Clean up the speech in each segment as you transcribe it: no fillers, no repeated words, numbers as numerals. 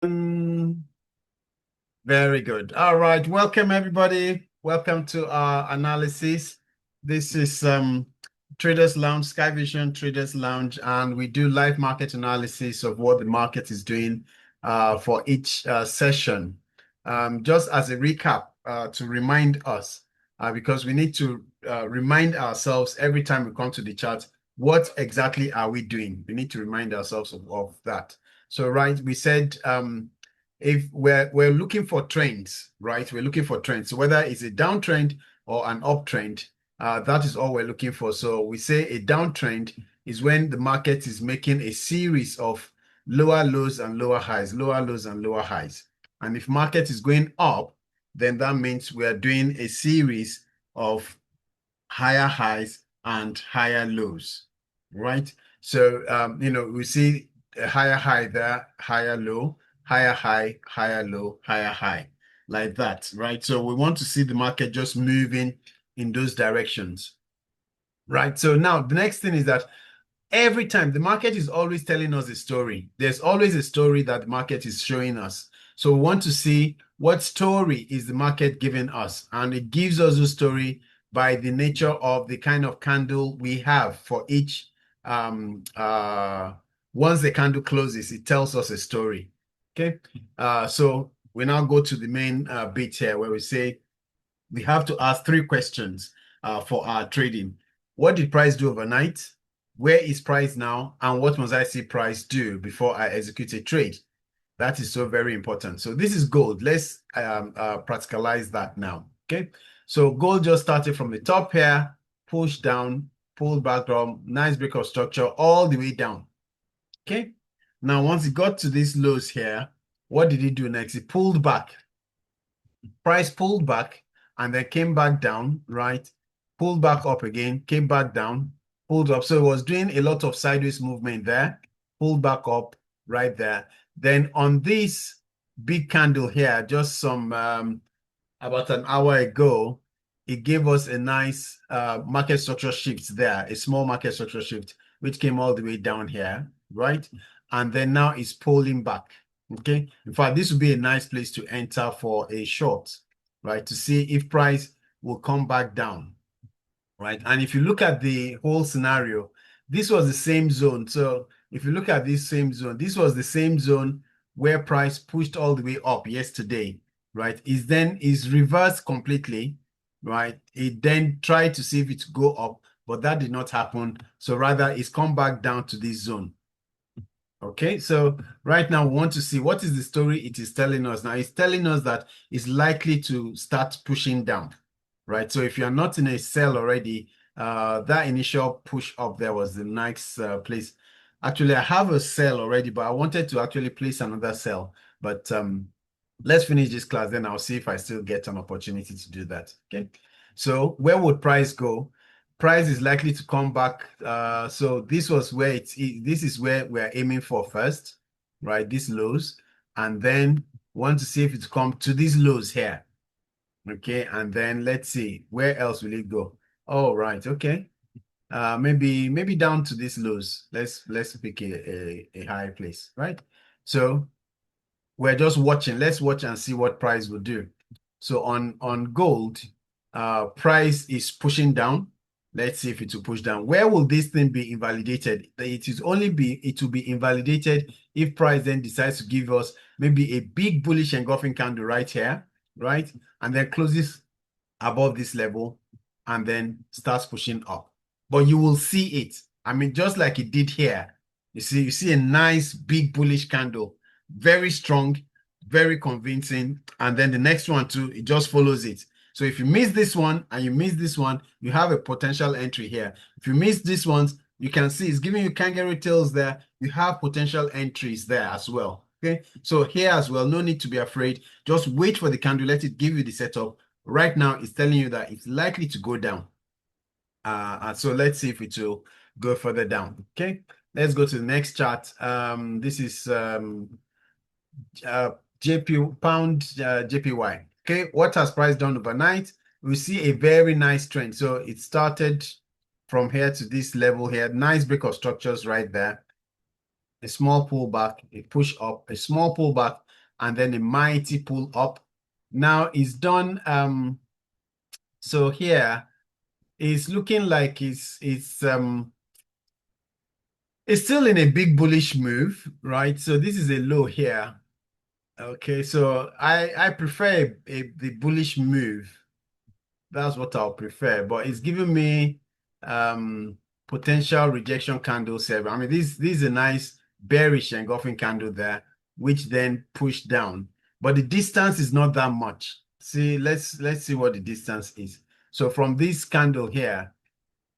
Very good. All right. Welcome, everybody. Welcome to our analysis. This is Traders Lounge, Sky Vision Traders Lounge, and we do live market analysis of what the market is doing for each session. Just as a recap to remind us, because we need to remind ourselves every time we come to the chart, what exactly are we doing? We need to remind ourselves of that. So, right, we said if we're looking for trends, right? We're looking for trends. So whether it's a downtrend or an uptrend, that is all we're looking for. So we say a downtrend is when the market is making a series of lower lows and lower highs, lower lows and lower highs. And if market is going up, then that means we are doing a series of higher highs and higher lows, right? So, we see a higher high there, higher low, higher high, higher low, higher high, like that, right? So we want to see the market just moving in those directions, right? So now the next thing is that every time the market is always telling us a story. There's always a story that the market is showing us. So we want to see what story is the market giving us. And it gives us a story by the nature of the kind of candle we have for each. Once the candle closes, it tells us a story. Okay. So we now go to the main bit here where we say we have to ask 3 questions for our trading. What did price do overnight? Where is price now? And what must I see price do before I execute a trade? That is so very important. So this is gold. Let's practicalize that now. Okay. So gold just started from the top here, pushed down, pulled back from nice break of structure all the way down. Okay. Now, once it got to these lows here, what did it do next? It pulled back. Price pulled back and then came back down, right? Pulled back up again, came back down, pulled up. So it was doing a lot of sideways movement there, pulled back up right there. Then on this big candle here, just some about an hour ago, it gave us a nice market structure shift there, a small market structure shift, which came all the way down here, right? And then now it's pulling back. Okay. In fact, this would be a nice place to enter for a short, right? To see if price will come back down, right? And if you look at the whole scenario, this was the same zone. So if you look at this same zone, this was the same zone where price pushed all the way up yesterday, right? Is reversed completely, right? It then tried to see if it go up, but that did not happen. So rather, it's come back down to this zone. Okay, so right now we want to see what is the story it is telling us. Now it's telling us that it's likely to start pushing down, right? So if you're not in a sell already, that initial push up there was the nice place. Actually, I have a sell already, but I wanted to actually place another sell. But let's finish this class, then I'll see if I still get an opportunity to do that. Okay, so where would price go? Price is likely to come back. So this was where this is where we're aiming for first, right? These lows, and then want to see if it's come to these lows here. Okay, and then let's see where else will it go. Oh, right, okay. Maybe down to these lows. Let's pick a higher place, right? So we're just watching. Let's watch and see what price will do. So on gold, price is pushing down. Let's see if it will push down. Where will this thing be invalidated? It will be invalidated if price then decides to give us maybe a big bullish engulfing candle right here, right? And then closes above this level and then starts pushing up. But you will see it. I mean, just like it did here. You see a nice big bullish candle, very strong, very convincing. And then the next one too, it just follows it. So if you miss this one and you miss this one, you have a potential entry here. If you miss this ones, you can see it's giving you kangaroo tails there. You have potential entries there as well. Okay, so here as well, no need to be afraid. Just wait for the candle, let it give you the setup. Right now, it's telling you that it's likely to go down. And so let's see if it will go further down. Okay, let's go to the next chart. This is JP pound JPY. Okay, what has price done overnight? We see a very nice trend. So it started from here to this level here. Nice break of structures right there. A small pullback, a push up, a small pullback, and then a mighty pull up. Now it's done. So here it's looking like it's still in a big bullish move, right? So this is a low here. Okay, so I prefer the bullish move. That's what I'll prefer, but it's giving me potential rejection candle seven. I mean, this is a nice bearish engulfing candle there, which then pushed down. But the distance is not that much. See, let's see what the distance is. So from this candle here,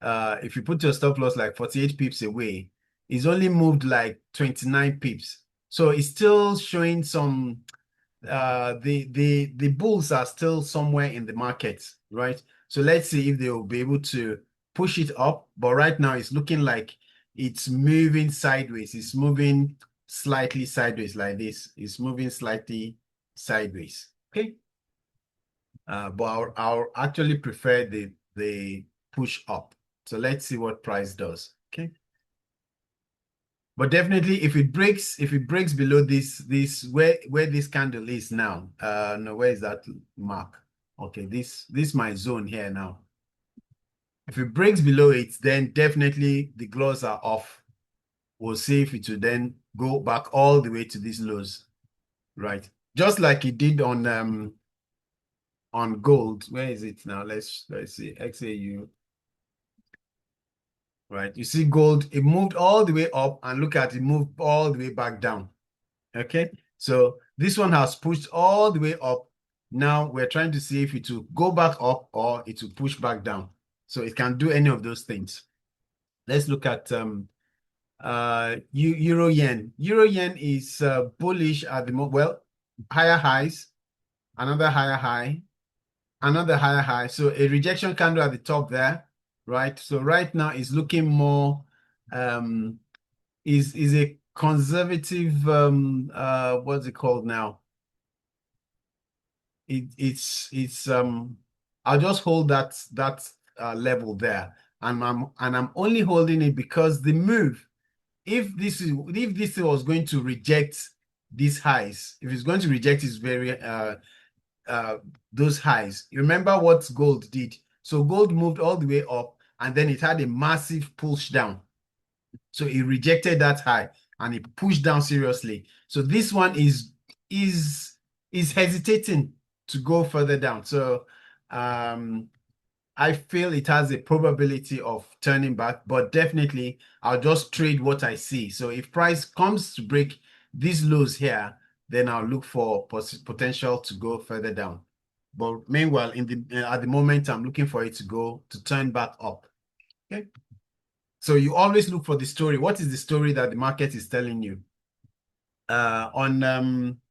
if you put your stop loss like 48 pips away, it's only moved like 29 pips. So it's still showing some the bulls are still somewhere in the market, right? So let's see if they will be able to push it up. But right now it's looking like it's moving sideways. It's moving slightly sideways like this. It's moving slightly sideways. Okay. But I'll actually prefer the push up. So let's see what price does. Okay. But definitely, if it breaks below this where this candle is now, no, where is that mark? Okay, this my zone here now. If it breaks below it, then definitely the gloves are off. We'll see if it will then go back all the way to these lows, right? Just like it did on gold. Where is it now? Let's see XAU. Right, you see gold, it moved all the way up, and look at it moved all the way back down. Okay, so this one has pushed all the way up. Now we're trying to see if it will go back up or it will push back down. So it can do any of those things. Let's look at euro yen. Euro yen is bullish at the moment. Well, higher highs, another higher high, another higher high. So a rejection candle at the top there, right? So right now it's looking more is a conservative what's it called now? It's I'll just hold that level there, and I'm only holding it because the move, if this was going to reject these highs, if it's going to reject its very those highs, remember what gold did. So gold moved all the way up, and then it had a massive push down. So it rejected that high and it pushed down seriously. So this one is hesitating to go further down. So I feel it has a probability of turning back, but definitely I'll just trade what I see. So if price comes to break these lows here, then I'll look for potential to go further down. But meanwhile, at the moment, I'm looking for it to turn back up. Okay. So you always look for the story. What is the story that the market is telling you? On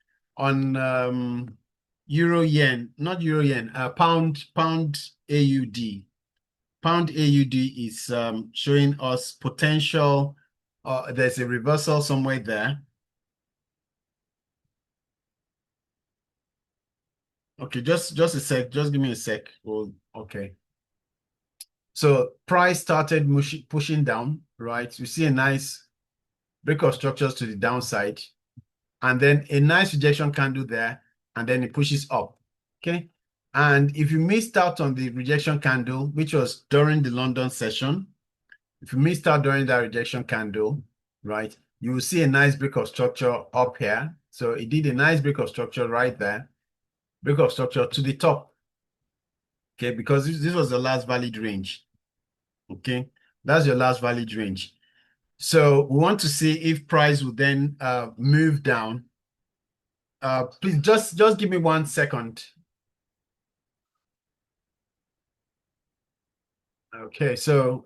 euro yen, not euro yen, pound AUD. Pound AUD is showing us potential. There's a reversal somewhere there. Okay, just a sec. Just give me a sec. Well, okay. So price started pushing down, right? You see a nice break of structures to the downside, and then a nice rejection candle there, and then it pushes up. Okay. And if you missed out on the rejection candle, which was during the London session, if you missed out during that rejection candle, right, you will see a nice break of structure up here. So it did a nice break of structure right there, break of structure to the top. Okay, because this was the last valid range. Okay, that's your last valid range. So we want to see if price will then move down. Please just give me 1 second. Okay, so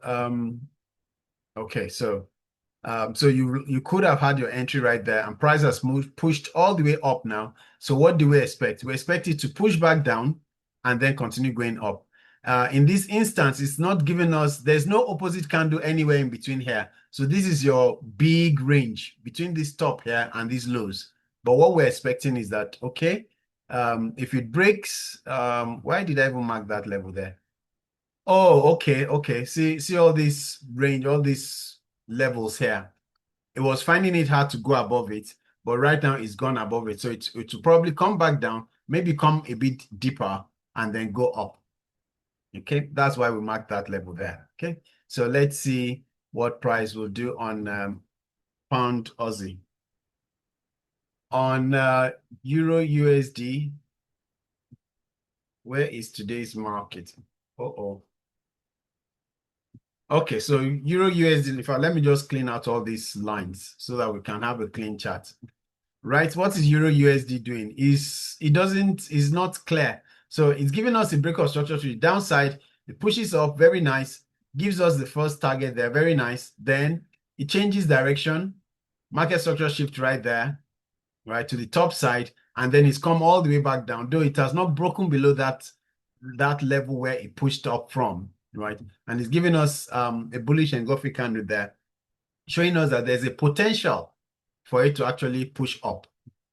so you could have had your entry right there, and price has pushed all the way up now. So what do we expect? We expect it to push back down and then continue going up. In this instance, it's not giving us, there's no opposite candle anywhere in between here. So this is your big range between this top here and these lows. But what we're expecting is that, okay, if it breaks, why did I even mark that level there? Oh, okay. See all this range, all these levels here. It was finding it hard to go above it, but right now it's gone above it. So it will probably come back down, maybe come a bit deeper and then go up. Okay, that's why we mark that level there. Okay, so let's see what price will do on pound Aussie. On Euro USD, where is today's market? Uh-oh. Okay, so Euro USD, in fact, let me just clean out all these lines so that we can have a clean chart. Right, what is Euro USD doing? Is not clear. So it's giving us a break of structure to the downside. It pushes up, very nice. Gives us the first target there, very nice. Then it changes direction. Market structure shift right there, right to the top side, and then it's come all the way back down. Though it has not broken below that level where it pushed up from, right? And it's giving us a bullish engulfing candle there, showing us that there's a potential for it to actually push up,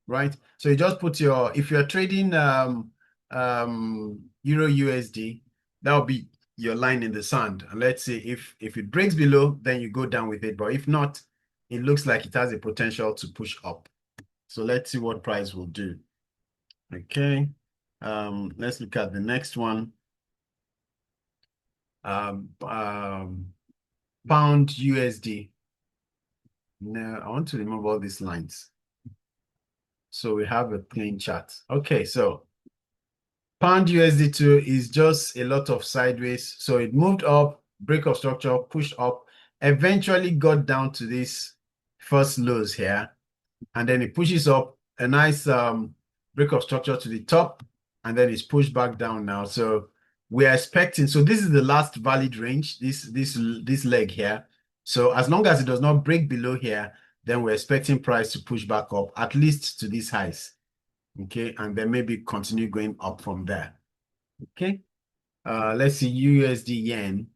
right? So you just put your, if you're trading Euro USD, that will be your line in the sand. And let's say if it breaks below, then you go down with it. But if not, it looks like it has a potential to push up. So let's see what price will do. Okay. Let's look at the next one. Pound USD. No, I want to remove all these lines. So we have a clean chart. Okay, so pound USD2 is just a lot of sideways. So it moved up, break of structure, pushed up, eventually got down to this first lows here. And then it pushes up a nice break of structure to the top, and then it's pushed back down now. So we're expecting, so this is the last valid range, this leg here. So as long as it does not break below here, then we're expecting price to push back up at least to these highs. Okay, and then maybe continue going up from there. Okay, let's see USD yen.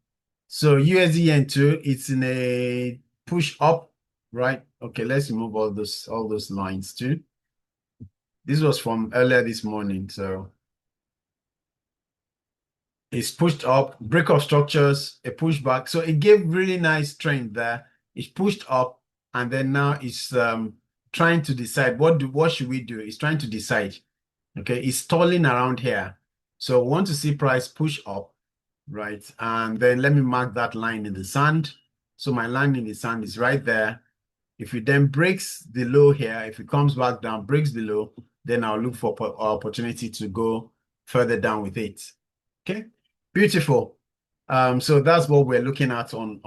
So USD yen too, it's in a push up, right? Okay, let's remove all those lines too. This was from earlier this morning, so it's pushed up, break of structures, a pushback. So it gave really nice trend there. It's pushed up, and then now it's trying to decide what should we do. It's trying to decide. Okay, it's stalling around here. So we want to see price push up, right? And then let me mark that line in the sand. So my line in the sand is right there. If it then breaks the low here, if it comes back down, breaks the low, then I'll look for opportunity to go further down with it. Okay, beautiful. So that's what we're looking at on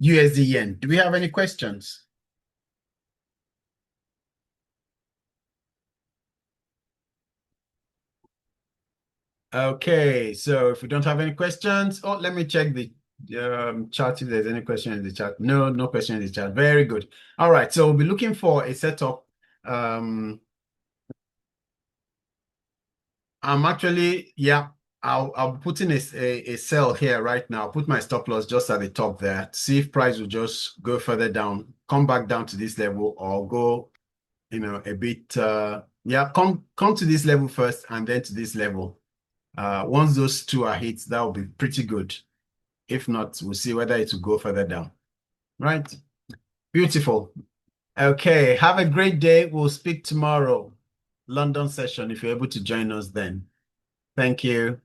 USD yen. Do we have any questions? Okay, so if we don't have any questions, oh, let me check the chat if there's any question in the chat. No question in the chat. Very good. All right, so we'll be looking for a setup. I'm actually, yeah, I'll put in a sell here right now. I'll put my stop loss just at the top there. See if price will just go further down, come back down to this level, or go, a bit. Yeah, come to this level first, and then to this level. Once those two are hit, that will be pretty good. If not, we'll see whether it will go further down. Right? Beautiful. Okay, have a great day. We'll speak tomorrow. London session, if you're able to join us then. Thank you.